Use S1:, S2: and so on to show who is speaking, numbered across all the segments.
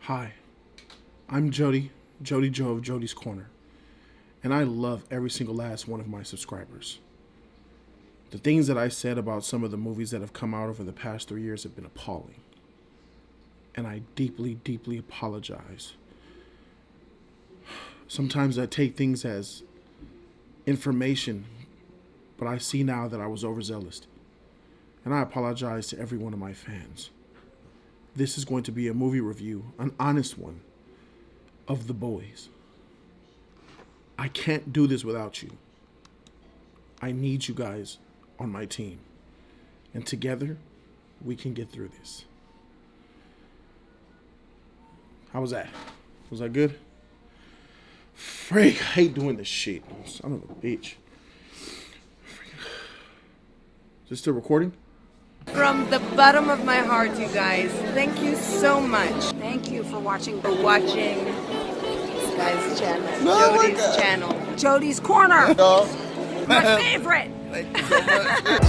S1: Hi, I'm Jody Joe of Jodys Corner, and I love every single last one of my subscribers. The things that I said about some of the movies that have come out over the past 3 years have been appalling, and I deeply, deeply apologize. Sometimes I take things as information, but I see now that I was overzealous, and I apologize to every one of my fans. This is going to be a movie review, an honest one, of The Boys. I can't do this without you. I need you guys on my team. And together, we can get through this. How was that? Was that good? Freak, I hate doing this shit. Son of a bitch. Is this still recording?
S2: From the bottom of my heart, you guys, thank you so much.
S3: Thank you for watching
S2: For watching this guy's channel,
S4: No, my
S2: Jodys
S4: God.
S2: channel.
S3: Jodys Corner.
S4: No.
S3: My favorite.
S4: Thank you so much.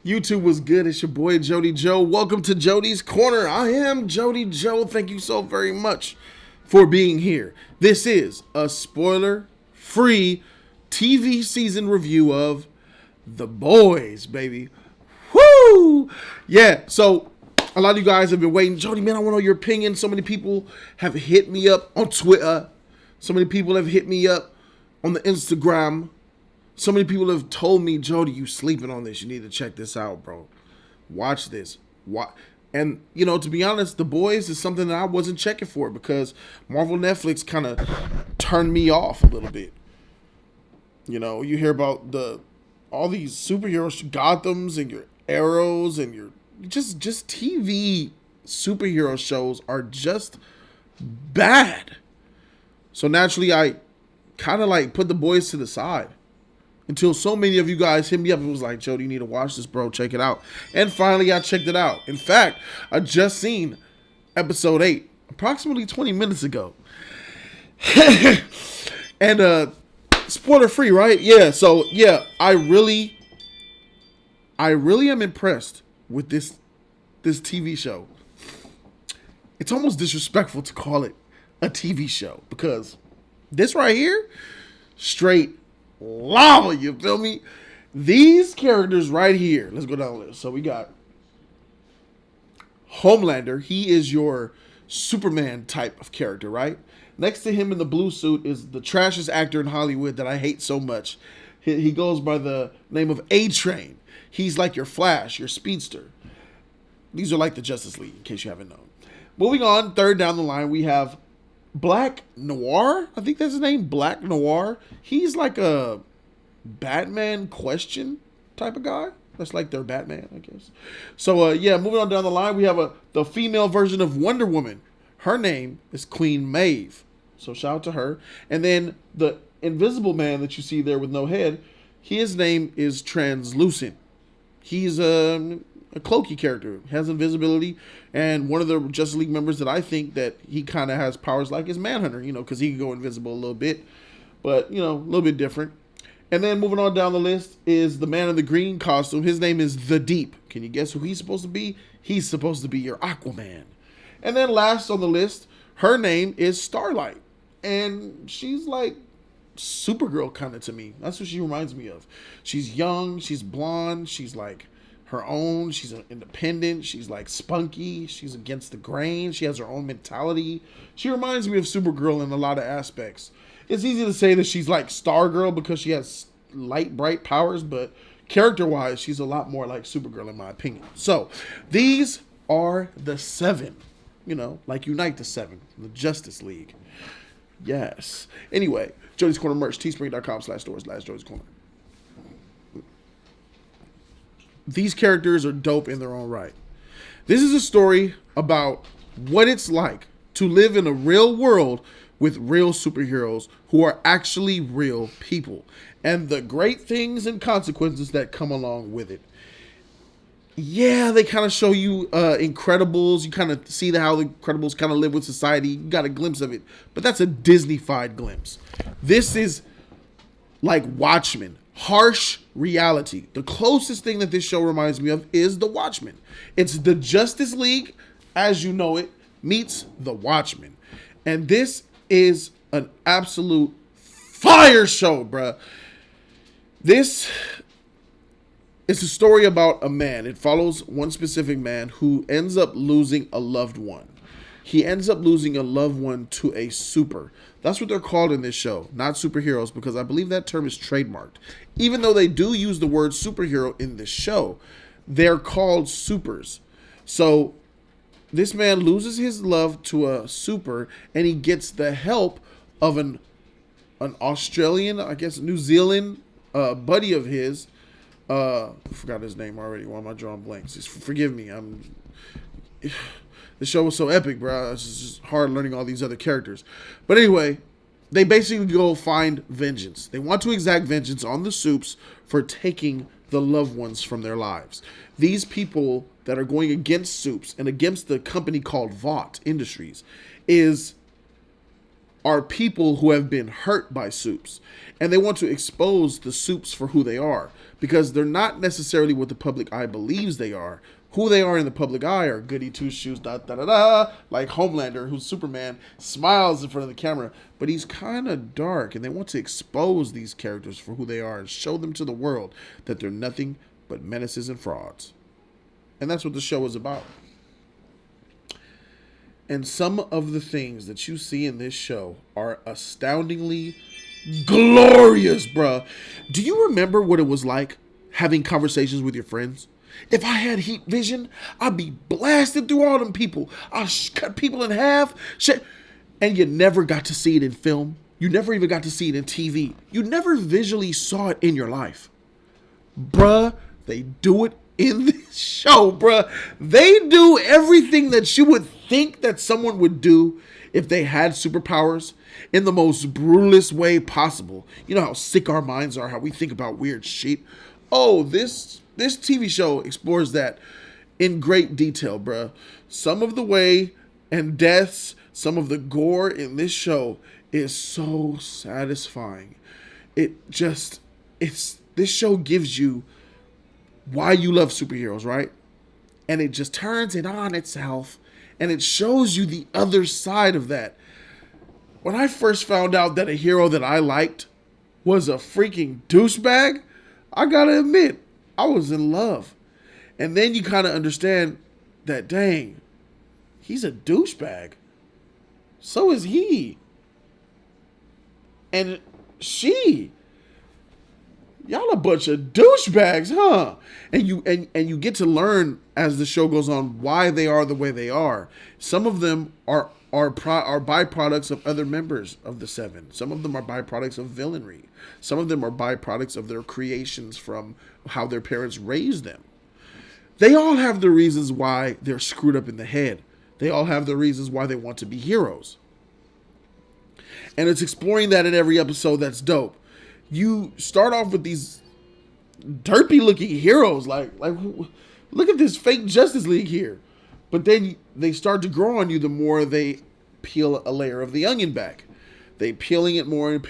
S1: YouTube was good. It's your boy Jody Joe. Welcome to Jodys Corner. I am Jody Joe. Thank you so very much for being here. This is a spoiler-free TV season review of The Boys, baby. Woo! Yeah, so a lot of you guys have been waiting. Jody, man, I want to know your opinion. So many people have hit me up on Twitter. So many people have hit me up on the Instagram. So many people have told me, Jody, you sleeping on this. You need to check this out, bro. Watch this. And, you know, to be honest, The Boys is something that I wasn't checking for because Marvel Netflix kind of turned me off a little bit. You know, you hear about all these superheroes, Gothams and your Arrows and your just TV superhero shows are just bad. So naturally, I kind of like put The Boys to the side. Until so many of you guys hit me up and was like, Jody, you need to watch this, bro. Check it out. And finally, I checked it out. In fact, I just seen episode 8, approximately 20 minutes ago. And spoiler free, right? Yeah. So yeah, I really am impressed with this TV show. It's almost disrespectful to call it a TV show because this right here, straight lava, you feel me? These characters right here, let's go down the list. So we got Homelander. He is your Superman type of character, right? Next to him in the blue suit is the trashiest actor in Hollywood that I hate so much. He goes by the name of A-Train. He's like your Flash, your Speedster. These are like the Justice League, in case you haven't known. Moving on, third down the line, we have Black Noir. I think that's his name, Black Noir. He's like a Batman question type of guy. That's like their Batman, I guess. So yeah, moving on down the line, we have the female version of Wonder Woman. Her name is Queen Maeve. So shout out to her. And then the Invisible Man that you see there with no head, his name is Translucent. He's a cloaky character, has invisibility, and one of the Justice League members that I think that he kind of has powers like is Manhunter, you know, because he can go invisible a little bit, but, you know, a little bit different. And then moving on down the list is the man in the green costume. His name is The Deep. Can you guess who he's supposed to be? He's supposed to be your Aquaman. And then last on the list, her name is Starlight, and she's like Supergirl kind of to me. That's what she reminds me of. She's young, she's blonde, she's like her own, she's independent, she's like spunky, she's against the grain, she has her own mentality. She reminds me of Supergirl in a lot of aspects. It's easy to say that she's like Stargirl because she has light, bright powers, but character-wise, she's a lot more like Supergirl in my opinion. So, these are the 7, you know, like Unite the 7, the Justice League. Yes. Anyway, Jodys Corner merch, teespring.com/stores/Jodys Corner. These characters are dope in their own right. This is a story about what it's like to live in a real world with real superheroes who are actually real people and the great things and consequences that come along with it. Yeah, they kind of show you Incredibles. You kind of see how the Incredibles kind of live with society. You got a glimpse of it, but that's a Disney-fied glimpse. This is like Watchmen, harsh reality. The closest thing that this show reminds me of is The Watchmen. It's the Justice League, as you know it, meets The Watchmen. And this is an absolute fire show, bruh. This is a story about a man. It follows one specific man who ends up losing a loved one. He ends up losing a loved one to a super. That's what they're called in this show, not superheroes, because I believe that term is trademarked. Even though they do use the word superhero in this show, they're called supers. So this man loses his love to a super, and he gets the help of an Australian, I guess New Zealand buddy of his. I forgot his name already. Why am I drawing blanks? Just forgive me. The show was so epic, bro. It's just hard learning all these other characters. But anyway, they basically go find vengeance. They want to exact vengeance on the Supes for taking the loved ones from their lives. These people that are going against Supes and against the company called Vought Industries are people who have been hurt by Supes. And they want to expose the Supes for who they are, because they're not necessarily what the public eye believes they are. Who they are in the public eye are goody two-shoes, like Homelander, who's Superman, smiles in front of the camera, but he's kind of dark, and they want to expose these characters for who they are and show them to the world that they're nothing but menaces and frauds. And that's what the show is about. And some of the things that you see in this show are astoundingly glorious, bruh. Do you remember what it was like having conversations with your friends? If I had heat vision, I'd be blasting through all them people. I'll cut people in half. Shit. And you never got to see it in film. You never even got to see it in TV. You never visually saw it in your life. Bruh, they do it in this show, bruh. They do everything that you would think that someone would do if they had superpowers in the most brutalist way possible. You know how sick our minds are, how we think about weird shit. Oh, this TV show explores that in great detail, bruh. Some of the way and deaths, some of the gore in this show is so satisfying. This show gives you why you love superheroes, right? And it just turns it on itself, and it shows you the other side of that. When I first found out that a hero that I liked was a freaking douchebag, I gotta admit, I was in love. And then you kind of understand that, dang, he's a douchebag. So is he. And she. Y'all a bunch of douchebags, huh? And you get to learn as the show goes on why they are the way they are. Some of them are byproducts of other members of the Seven. Some of them are byproducts of villainy. Some of them are byproducts of their creations from how their parents raised them. They all have the reasons why they're screwed up in the head. They all have the reasons why they want to be heroes. And it's exploring that in every episode. That's dope. You start off with these derpy looking heroes. Like look at this fake Justice League here. But then they start to grow on you the more they peel a layer of the onion back. They peeling it more, and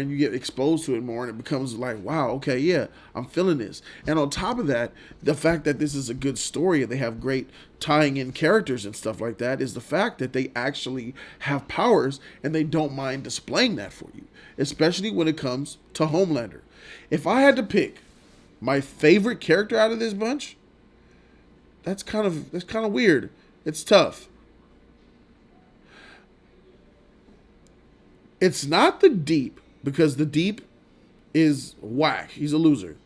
S1: you get exposed to it more, and it becomes like, wow, okay, yeah, I'm feeling this. And on top of that, the fact that this is a good story and they have great tying in characters and stuff like that is the fact that they actually have powers and they don't mind displaying that for you, especially when it comes to Homelander. If I had to pick my favorite character out of this bunch, that's kind of weird. It's tough. It's not the Deep, because the Deep is whack. He's a loser.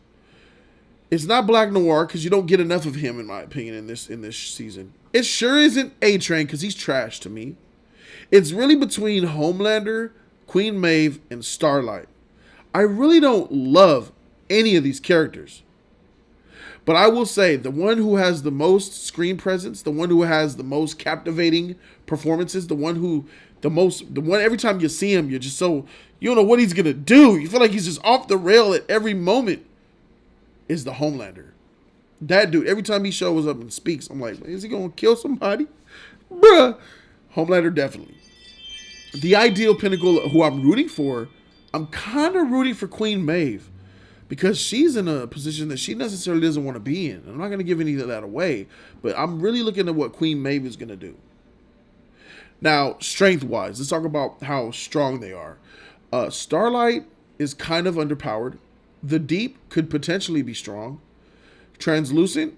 S1: It's not Black Noir, because you don't get enough of him, in my opinion, in this season. It sure isn't A-Train, because he's trash to me. It's really between Homelander, Queen Maeve, and Starlight. I really don't love any of these characters. But I will say, the one who has the most screen presence, the one who has the most captivating performances, the one every time you see him, you're just so, you don't know what he's going to do. You feel like he's just off the rail at every moment, is the Homelander. That dude, every time he shows up and speaks, I'm like, is he going to kill somebody? Bruh. Homelander, definitely. The ideal pinnacle who I'm rooting for, I'm kind of rooting for Queen Maeve. because she's in a position that she necessarily doesn't want to be in. I'm not going to give any of that away, but I'm really looking at what Queen Maeve is going to do. Now, strength-wise, let's talk about how strong they are. Starlight is kind of underpowered. The Deep could potentially be strong. Translucent,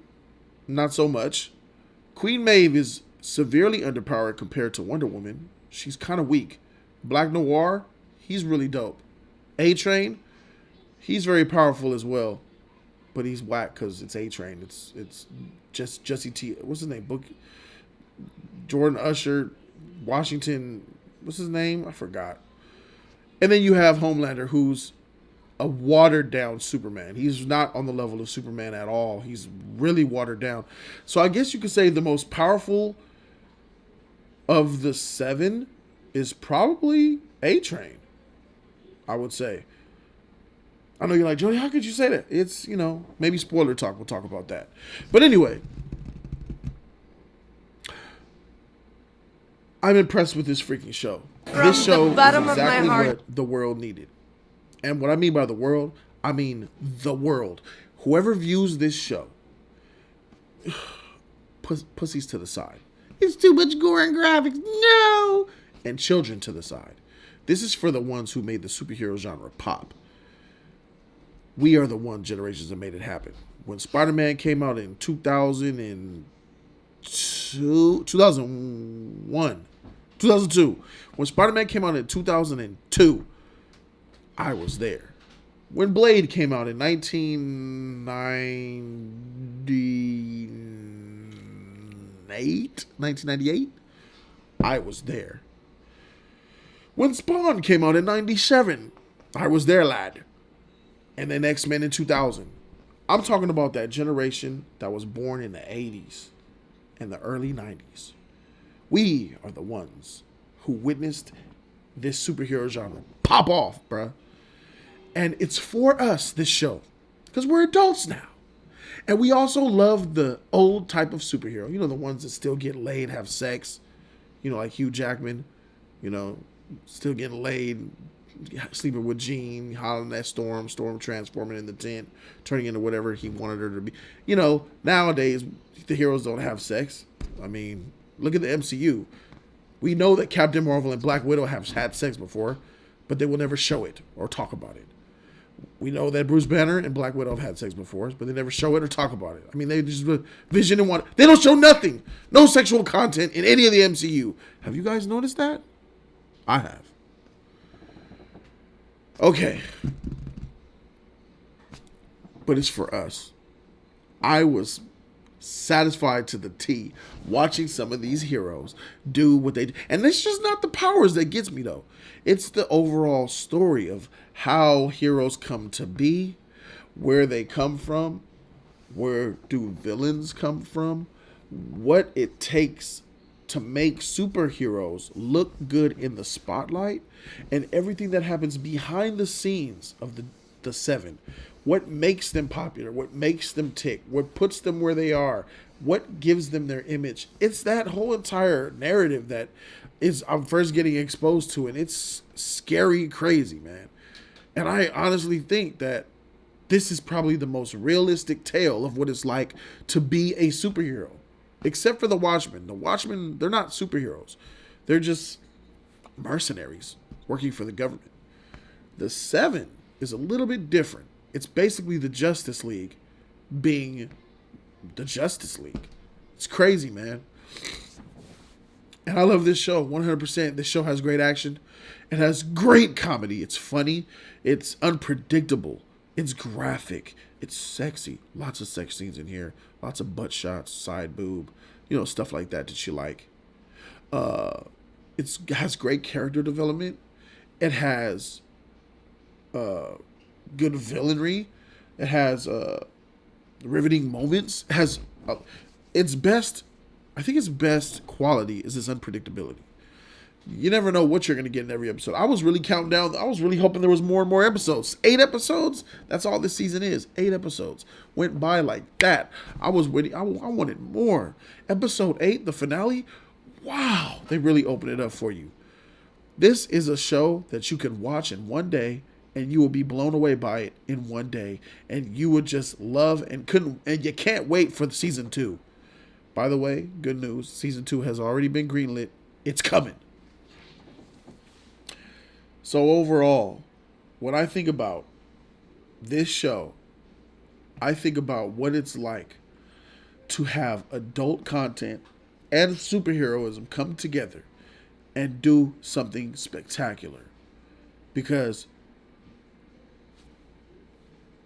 S1: not so much. Queen Maeve is severely underpowered compared to Wonder Woman. She's kind of weak. Black Noir, he's really dope. A-Train, he's very powerful as well, but he's whack because it's A-Train. It's just Jesse T. What's his name? Jordan Usher, Washington. What's his name? I forgot. And then you have Homelander, who's a watered down Superman. He's not on the level of Superman at all. He's really watered down. So I guess you could say the most powerful of the 7 is probably A-Train, I would say. I know you're like, Jody, how could you say that? It's, maybe spoiler talk. We'll talk about that. But anyway, I'm impressed with this freaking show. This show is exactly what the world needed. And what I mean by the world, I mean the world. Whoever views this show, pussies to the side. It's too much gore and graphics. No! And children to the side. This is for the ones who made the superhero genre pop. We are the one generations that made it happen. When Spider-Man came out in 2002. When Spider-Man came out in 2002, I was there. When Blade came out in 1998, I was there. When Spawn came out in 97, I was there, lad. And then X-Men in 2000. I'm talking about that generation that was born in the 80s and the early 90s. We are the ones who witnessed this superhero genre pop off, bruh. And it's for us, this show, because we're adults now. And we also love the old type of superhero. The ones that still get laid, have sex. Like Hugh Jackman, still getting laid, sleeping with Jean, hollering at Storm transforming in the tent, turning into whatever he wanted her to be. Nowadays, the heroes don't have sex. I mean, look at the MCU. We know that Captain Marvel and Black Widow have had sex before, but they will never show it or talk about it. We know that Bruce Banner and Black Widow have had sex before, but they never show it or talk about it. I mean, they just Vision and they don't show nothing. No sexual content in any of the MCU. Have you guys noticed that? I have. Okay. But it's for us. I was satisfied to the T watching some of these heroes do what they do. And it's just not the powers that gets me, though. It's the overall story of how heroes come to be, where they come from, where do villains come from, what it takes to make superheroes look good in the spotlight, and everything that happens behind the scenes of the 7. What makes them popular, what makes them tick, what puts them where they are, what gives them their image. It's that whole entire narrative that I'm first getting exposed to, and it's scary crazy, man. And I honestly think that this is probably the most realistic tale of what it's like to be a superhero. Except for the Watchmen. The Watchmen, they're not superheroes. They're just mercenaries working for the government. The 7 is a little bit different. It's basically the Justice League being the Justice League. It's crazy, man. And I love this show 100%. This show has great action. It has great comedy. It's funny. It's unpredictable. It's graphic. It's sexy. Lots of sex scenes in here. Lots of butt shots, side boob, stuff like that you like. It has great character development. It has good villainry. It has riveting moments. It has its best quality is its unpredictability. You never know what you're going to get in every episode. I was really counting down. I was really hoping there was more and more episodes. 8 episodes? That's all this season is. 8 episodes. Went by like that. I was waiting. I wanted more. Episode 8, the finale. Wow. They really opened it up for you. This is a show that you can watch in one day and you will be blown away by it in one day, and you would just love and you can't wait for the season 2. By the way, good news, season 2 has already been greenlit. It's coming. So overall, when I think about this show, I think about what it's like to have adult content and superheroism come together and do something spectacular. Because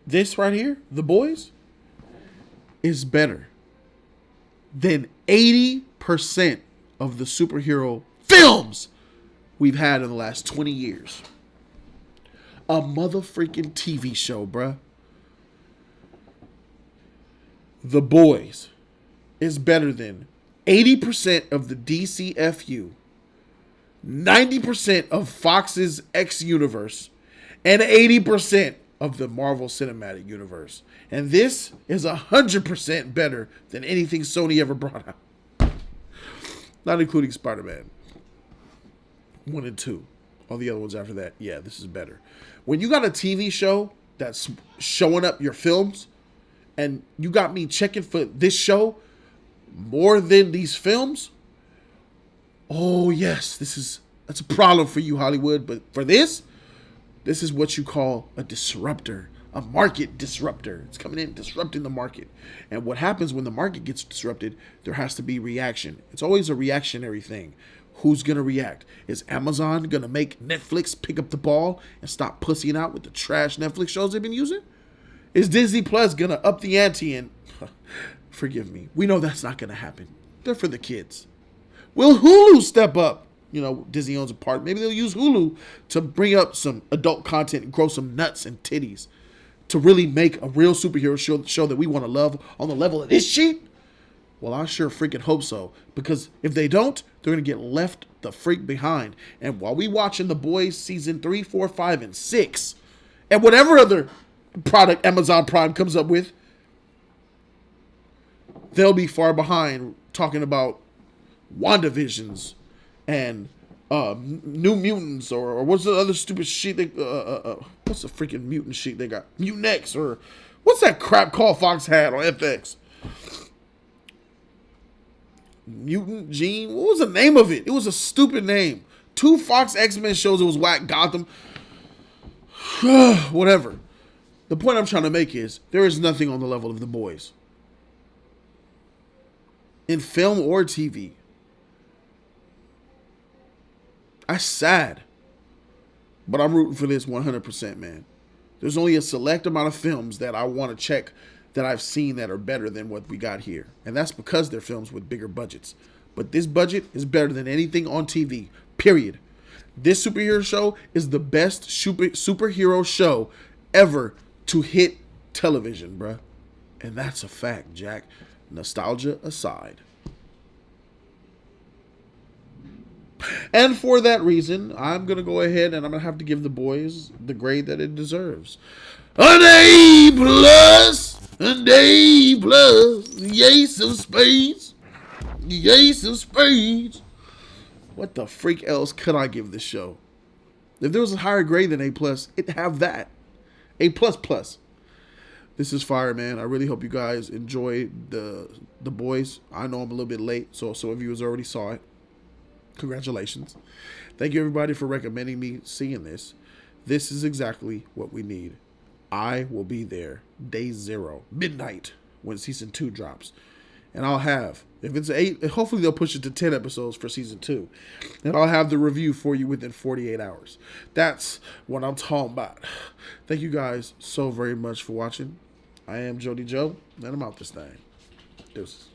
S1: this right here, The Boys, is better than 80% of the superhero films we've had in the last 20 years. A motherfucking TV show, bruh. The Boys is better than 80% of the DCFU, 90% of Fox's X universe, and 80% of the Marvel Cinematic Universe. And this is 100% better than anything Sony ever brought out. Not including Spider-Man 1 and 2. All the other ones after that, yeah, this is better. When you got a TV show that's showing up your films, and you got me checking for this show more than these films, oh yes, that's a problem for you, Hollywood. But for this is what you call a disruptor, a market disruptor. It's coming in, disrupting the market. And what happens when the market gets disrupted, there has to be reaction. It's always a reactionary thing. Who's going to react? Is Amazon going to make Netflix pick up the ball and stop pussying out with the trash Netflix shows they've been using? Is Disney Plus going to up the ante and... Forgive me. We know that's not going to happen. They're for the kids. Will Hulu step up? You know, Disney owns a part. Maybe they'll use Hulu to bring up some adult content and grow some nuts and titties to really make a real superhero show that we want to love on the level of this shit. Well, I sure freaking hope so. Because if they don't, they're going to get left the freak behind. And while we watching The Boys season 3, 4, 5, and 6, and whatever other product Amazon Prime comes up with, they'll be far behind talking about WandaVisions and New Mutants or what's the other stupid shit what's the freaking mutant shit they got? Mutant X, or what's that crap called Fox had on FX? Mutant Gene? What was the name of it? It was a stupid name. 2 Fox X-Men shows. It was whack. Gotham. Whatever. The point I'm trying to make is there is nothing on the level of The Boys. In film or TV. That's sad. But I'm rooting for this 100%, man. There's only a select amount of films that I want to check that I've seen that are better than what we got here. And that's because they're films with bigger budgets. But this budget is better than anything on TV, period. This superhero show is the best superhero show ever to hit television, bruh. And that's a fact, Jack. Nostalgia aside. And for that reason, I'm going to go ahead and I'm going to have to give The Boys the grade that it deserves. An A+! An A+! The ace of spades. The ace of spades. What the freak else could I give this show? If there was a higher grade than A+, it'd have that. A++. This is fire, man. I really hope you guys enjoyed the Boys. I know I'm a little bit late, so some of you already saw it. Congratulations. Thank you, everybody, for recommending me seeing this. This is exactly what we need. I will be there day 0, midnight, when season 2 drops. And I'll have, if it's 8, hopefully they'll push it to 10 episodes for season 2. And I'll have the review for you within 48 hours. That's what I'm talking about. Thank you guys so very much for watching. I am Jody Joe, and I'm out this thing. Deuces.